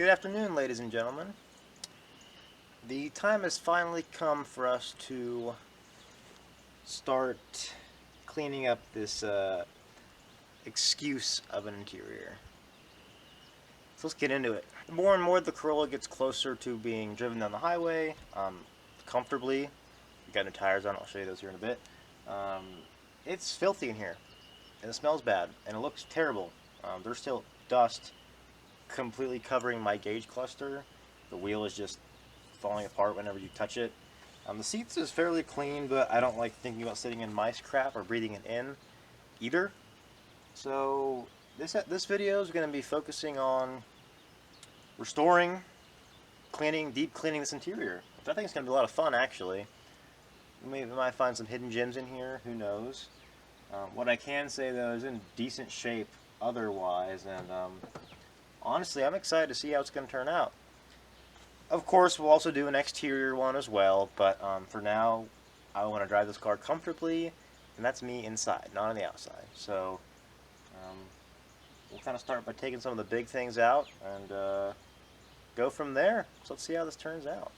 Good afternoon, ladies and gentlemen. The time has finally come for us to start cleaning up this excuse of an interior. So let's get into it. The more and more the Corolla gets closer to being driven down the highway comfortably, we got new tires on, I'll show you those here in a bit. It's filthy in here, and it smells bad, and it looks terrible. There's still dust completely covering my gauge cluster. The wheel is just falling apart whenever you touch it. The seats is fairly clean, but I don't like thinking about sitting in mice crap or breathing it in either. So this video is going to be focusing on restoring, cleaning, deep cleaning this interior, which I think is going to be a lot of fun actually. We might find some hidden gems in here, who knows. What I can say though is in decent shape otherwise, and honestly I'm excited to see how it's going to turn out. Of course we'll also do an exterior one as well, but for now I want to drive this car comfortably, and that's me inside, not on the outside. So we'll kind of start by taking some of the big things out and go from there. So let's see how this turns out.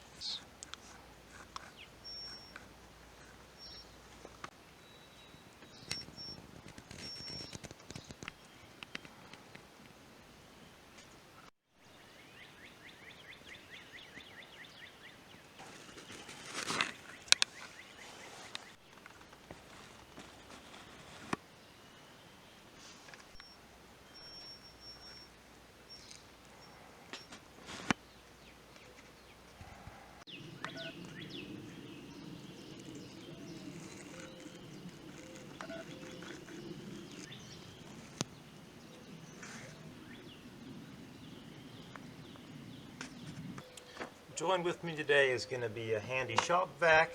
Joined with me today is going to be a handy shop vac,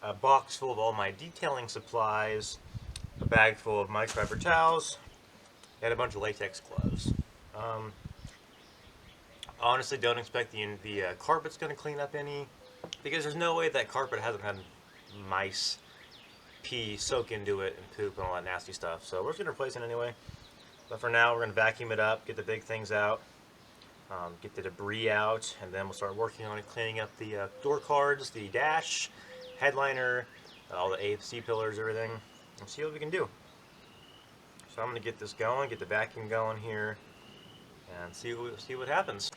a box full of all my detailing supplies, a bag full of microfiber towels, and a bunch of latex gloves. Honestly, don't expect the carpet's going to clean up any, because there's no way that carpet hasn't had mice pee, soak into it, and poop and all that nasty stuff. So we're just going to replace it anyway. But for now, we're going to vacuum it up, get the big things out. Get the debris out, and then we'll start working on it, cleaning up the door cards, the dash, headliner, all the A-C pillars, everything, and see what we can do. So I'm going to get this going, get the vacuum going here, and see what happens.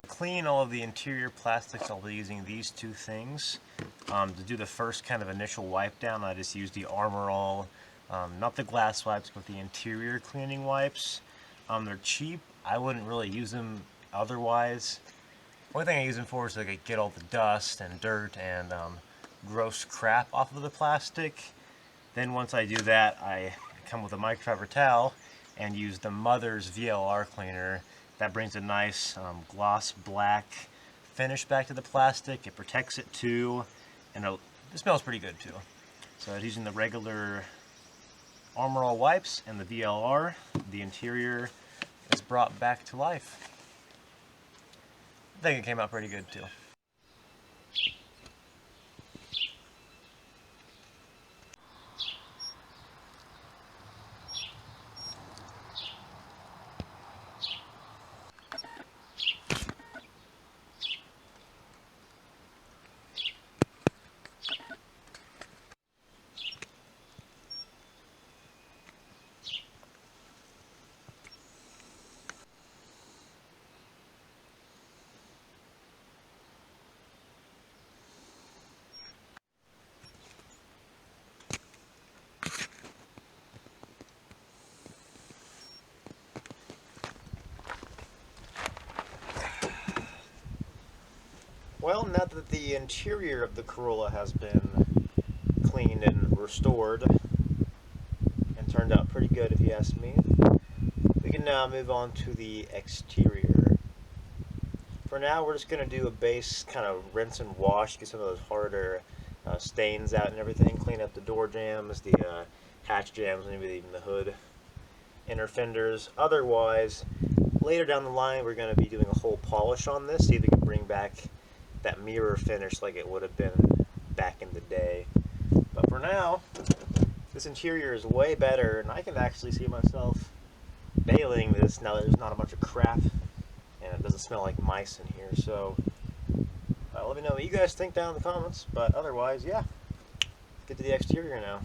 Clean all of the interior plastics, I'll be using these two things. To do the first kind of initial wipe down, I just use the Armor All, not the glass wipes, but the interior cleaning wipes. They're cheap. I wouldn't really use them otherwise. Only thing I use them for is to get all the dust and dirt and gross crap off of the plastic. Then once I do that, I come with a microfiber towel and use the Mother's VLR cleaner. That brings a nice gloss black finish back to the plastic. It protects it too, and it smells pretty good too. So using the regular Armor All wipes and the VLR, the interior is brought back to life. I think it came out pretty good too. Well, now that the interior of the Corolla has been cleaned and restored, and turned out pretty good if you ask me, we can now move on to the exterior. For now, we're just going to do a base kind of rinse and wash, get some of those harder stains out and everything, clean up the door jambs, the hatch jambs, maybe even the hood, inner fenders. Otherwise, later down the line, we're going to be doing a whole polish on this, see if we can bring back that mirror finish like it would have been back in the day. But for now, this interior is way better, and I can actually see myself bailing this now that there's not a bunch of crap and it doesn't smell like mice in here. So let me know what you guys think down in the comments, but otherwise, yeah, get to the exterior now.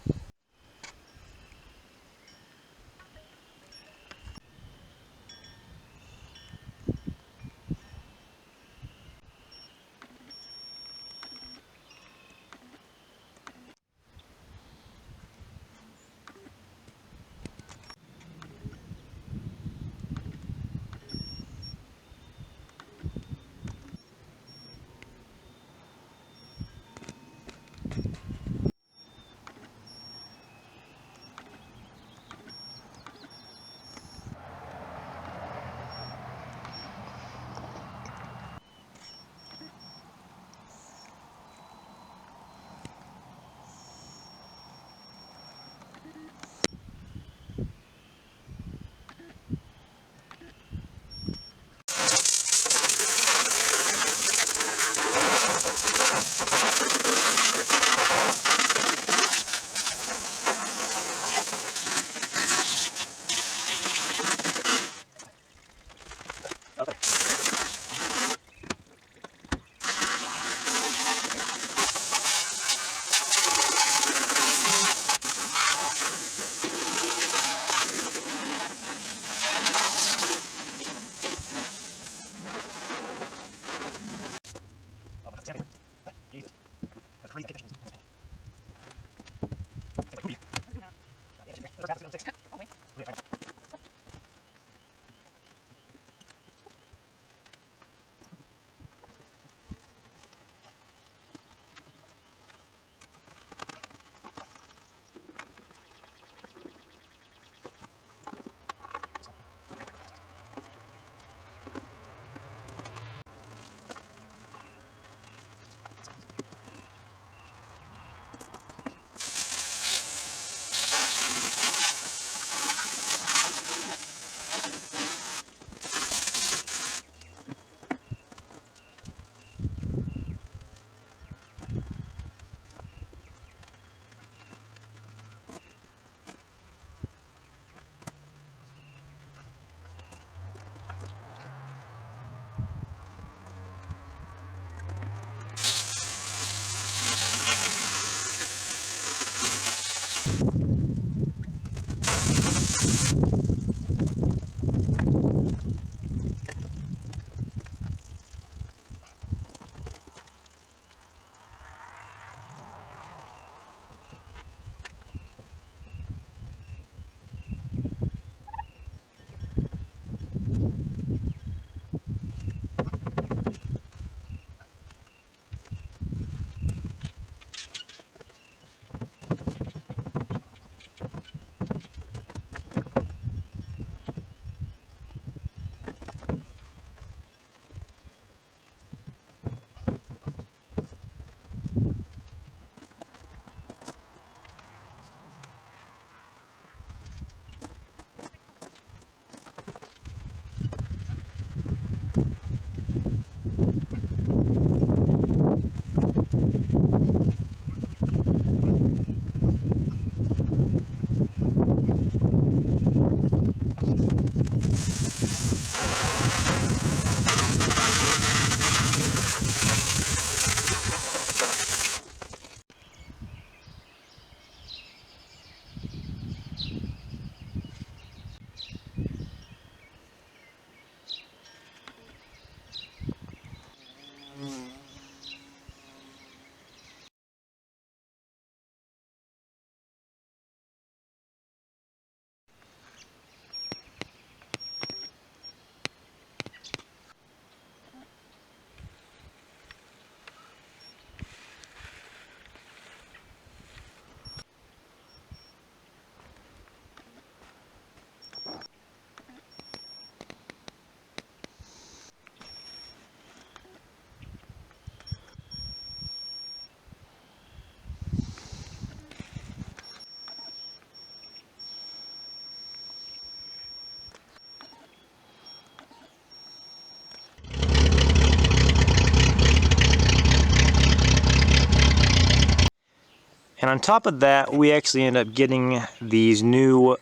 And on top of that, we actually end up getting these new,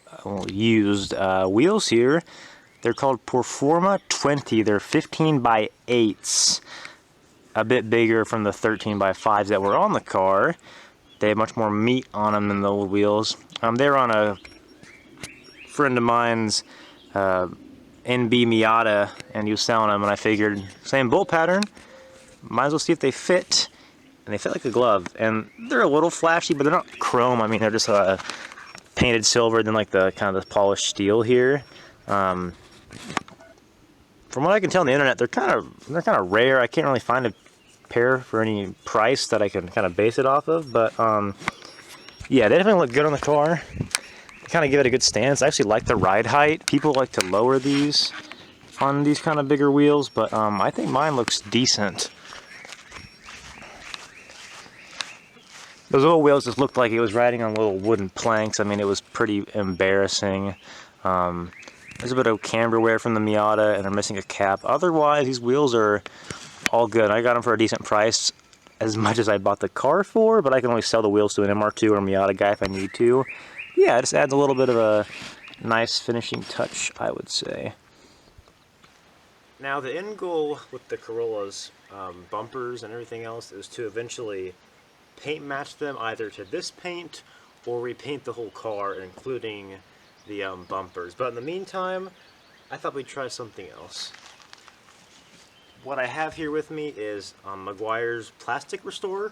used wheels here. They're called Performa 20. They're 15 by 8s. A bit bigger from the 13 by 5s that were on the car. They have much more meat on them than the old wheels. They're on a friend of mine's NB Miata, and he was selling them, and I figured, same bolt pattern, might as well see if they fit. And they fit like a glove, and they're a little flashy, but they're not chrome. I mean, they're just painted silver, then like the kind of the polished steel here. From what I can tell on the internet, they're kind of rare. I can't really find a pair for any price that I can kind of base it off of. But yeah, they definitely look good on the car. Kind of give it a good stance. I actually like the ride height. People like to lower these on these kind of bigger wheels, but I think mine looks decent. Those little wheels just looked like it was riding on little wooden planks. I mean, it was pretty embarrassing. There's a bit of camber wear from the Miata, and they're missing a cap. Otherwise, these wheels are all good. I got them for a decent price, as much as I bought the car for, but I can always sell the wheels to an MR2 or Miata guy if I need to. Yeah, it just adds a little bit of a nice finishing touch, I would say. Now, the end goal with the Corollas, bumpers and everything else, is to eventually paint match them either to this paint or repaint the whole car, including the bumpers. But in the meantime, I thought we'd try something else. What I have here with me is Meguiar's Plastic Restorer.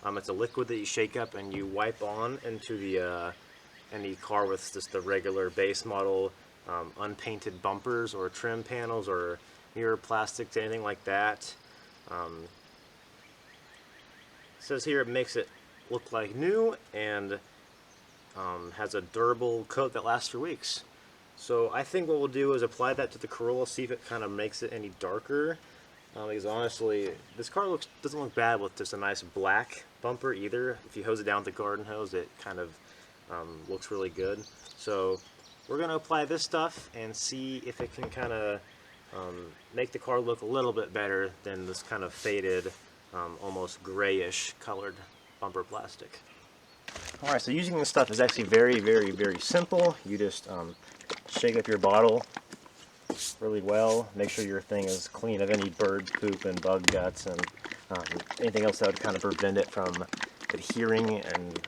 It's a liquid that you shake up and you wipe on into the any car with just the regular base model unpainted bumpers or trim panels or mirror plastics, anything like that. It says here it makes it look like new and has a durable coat that lasts for weeks. So I think what we'll do is apply that to the Corolla, see if it kind of makes it any darker. Because honestly, this car doesn't look bad with just a nice black bumper either. If you hose it down with the garden hose, it kind of looks really good. So we're going to apply this stuff and see if it can kind of make the car look a little bit better than this kind of faded, almost grayish colored bumper plastic. Alright, so using this stuff is actually very, very, very simple. You just shake up your bottle really well. Make sure your thing is clean of any bird poop and bug guts and anything else that would kind of prevent it from adhering and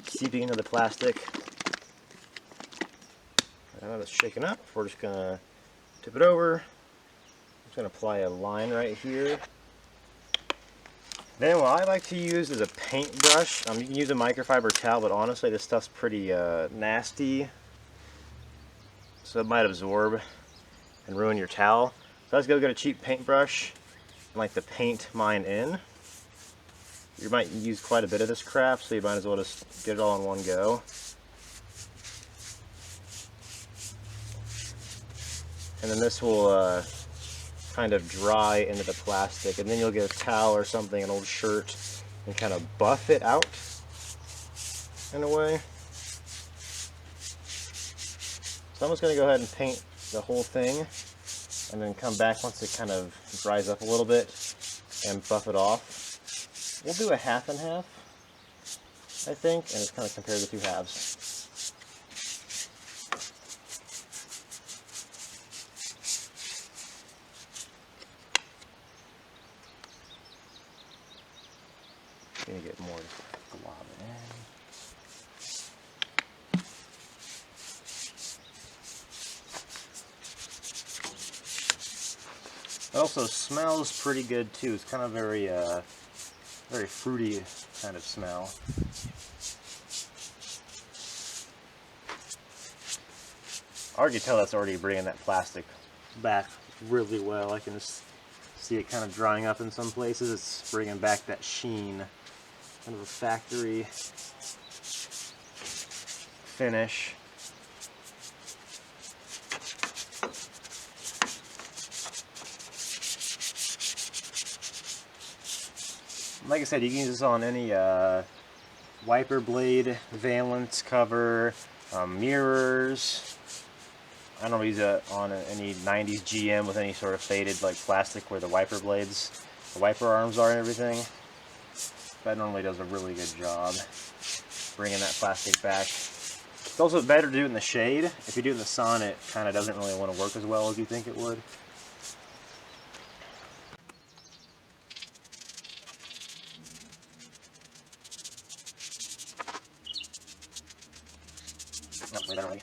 seeping into the plastic. Now that's shaken up. We're just going to tip it over. I'm just going to apply a line right here. Then what I like to use is a paintbrush. You can use a microfiber towel, but honestly this stuff's pretty nasty. So it might absorb and ruin your towel. So let's go get a cheap paintbrush and like to paint mine in. You might use quite a bit of this crap, so you might as well just get it all in one go. And then this will kind of dry into the plastic, and then you'll get a towel or something, an old shirt, and kind of buff it out in a way. So I'm just going to go ahead and paint the whole thing and then come back once it kind of dries up a little bit and buff it off. We'll do a half and half, I think, and just kind of compare the two halves. Gonna get more glob in. It also smells pretty good too. It's kind of very fruity kind of smell. I already tell that's already bringing that plastic back really well. I can just see it kind of drying up in some places. It's bringing back that sheen, kind of a factory finish. Like I said, you can use this on any wiper blade, valance cover, mirrors. I don't use it on any 90s GM with any sort of faded like plastic where the wiper blades, the wiper arms are and everything. That normally does a really good job bringing that plastic back. It's also better to do it in the shade. If you do it in the sun, it kind of doesn't really want to work as well as you think it would. No, wait, that already.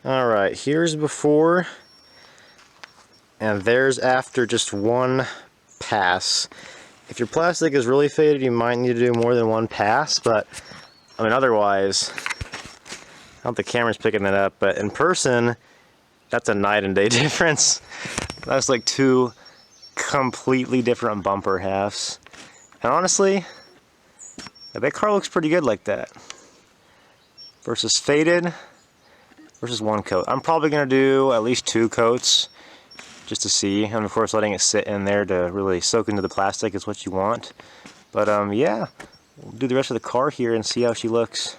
Alright, here's before, and there's after just one pass. If your plastic is really faded, you might need to do more than one pass, but I mean, otherwise, I don't know if the camera's picking it up, but in person, that's a night and day difference. That's like two completely different bumper halves. And honestly, that car looks pretty good like that. Versus faded, versus one coat. I'm probably going to do at least 2 coats just to see, and of course letting it sit in there to really soak into the plastic is what you want. But yeah, we'll do the rest of the car here and see how she looks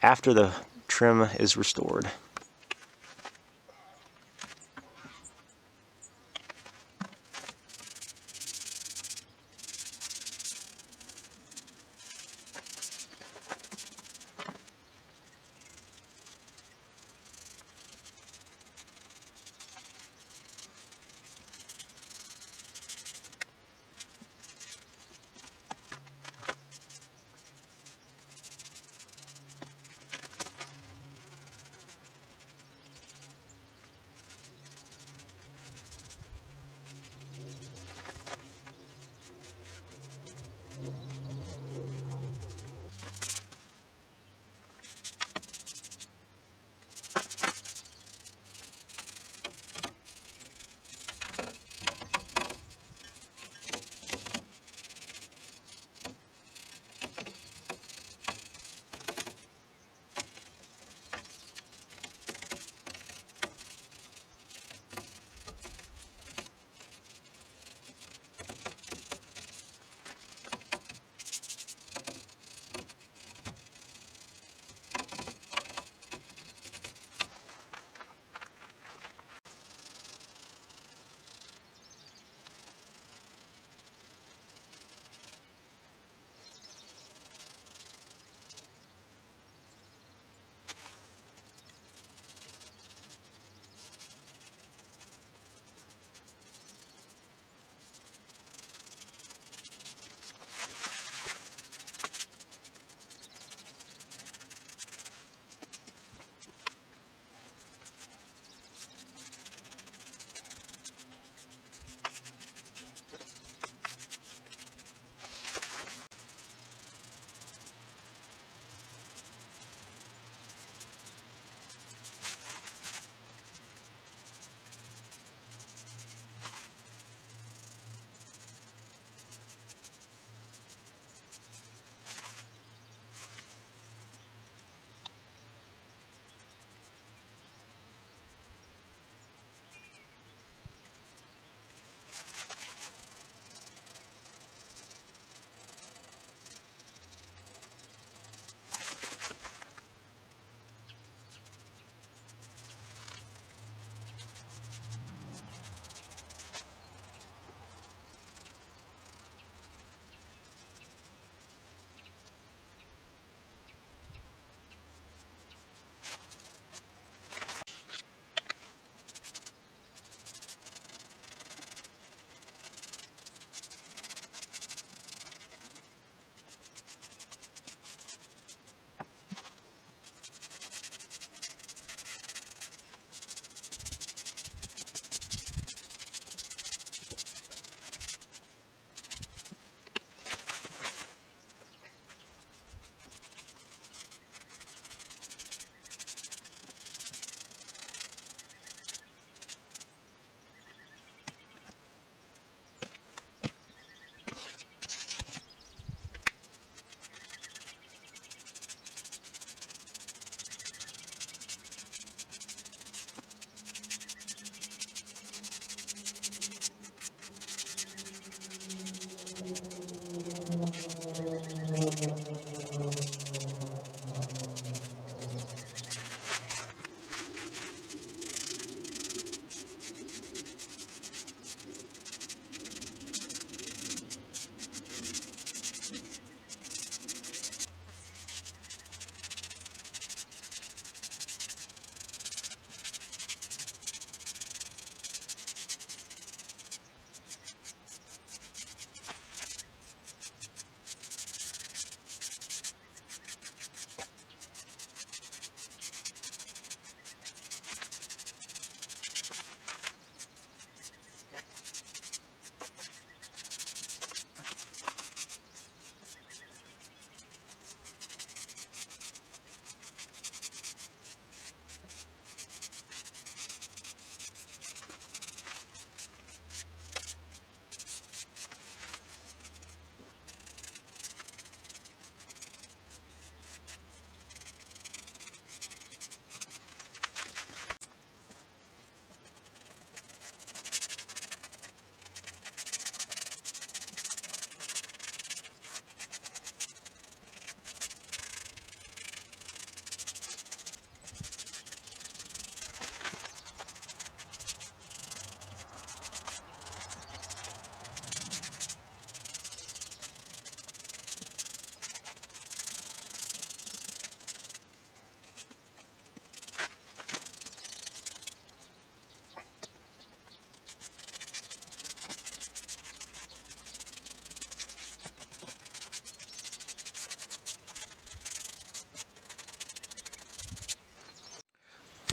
after the trim is restored.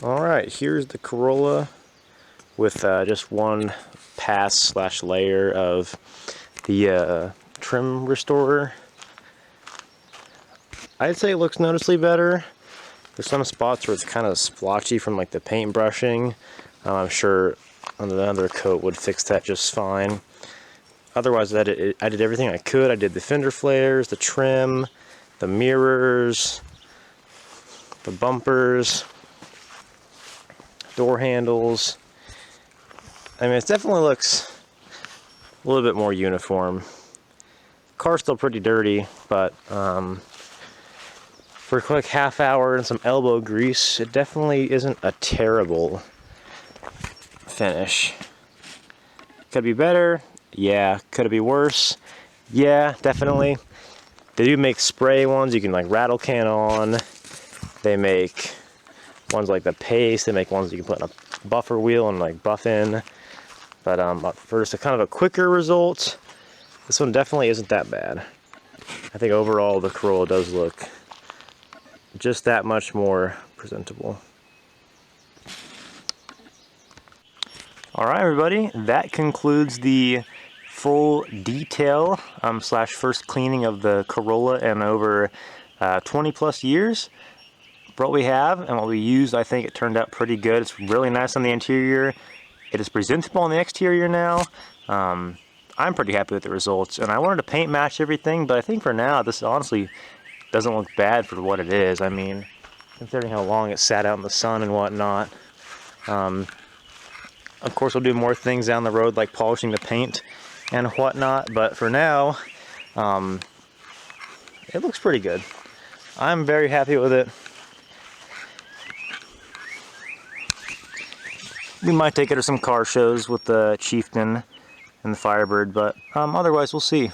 Alright, here's the Corolla with just one pass / layer of the trim restorer. I'd say it looks noticeably better. There's some spots where it's kind of splotchy from like the paint brushing. I'm sure another coat would fix that just fine. Otherwise, I did everything I could. I did the fender flares, the trim, the mirrors, the bumpers, door handles. I mean, it definitely looks a little bit more uniform. Car's still pretty dirty, but for a quick half hour and some elbow grease, it definitely isn't a terrible finish. Could be better? Yeah. Could it be worse? Yeah, definitely. They do make spray ones you can like rattle can on. They make ones like the paste. They make ones you can put in a buffer wheel and like buff in. But for just a kind of a quicker result, this one definitely isn't that bad. I think overall the Corolla does look just that much more presentable. Alright everybody, that concludes the full detail / first cleaning of the Corolla in over 20 plus years. For what we have and what we used, I think it turned out pretty good. It's really nice on the interior. It is presentable on the exterior now. I'm pretty happy with the results, and I wanted to paint match everything, but I think for now this honestly doesn't look bad for what it is. I mean, considering how long it sat out in the sun and whatnot. Of course, we'll do more things down the road, like polishing the paint and whatnot, but for now, it looks pretty good. I'm very happy with it. We might take it to some car shows with the Chieftain and the Firebird, but otherwise we'll see.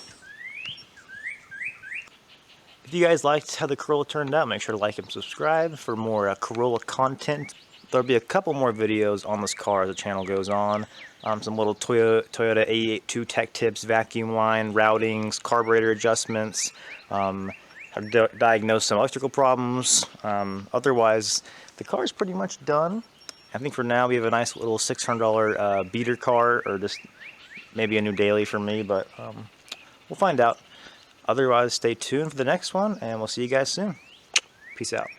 If you guys liked how the Corolla turned out, make sure to like and subscribe for more Corolla content. There'll be a couple more videos on this car as the channel goes on. Some little Toyota 882 tech tips, vacuum line, routings, carburetor adjustments, how to diagnose some electrical problems. Otherwise, the car is pretty much done. I think for now we have a nice little $600 beater car, or just maybe a new daily for me, but we'll find out. Otherwise, stay tuned for the next one, and we'll see you guys soon. Peace out.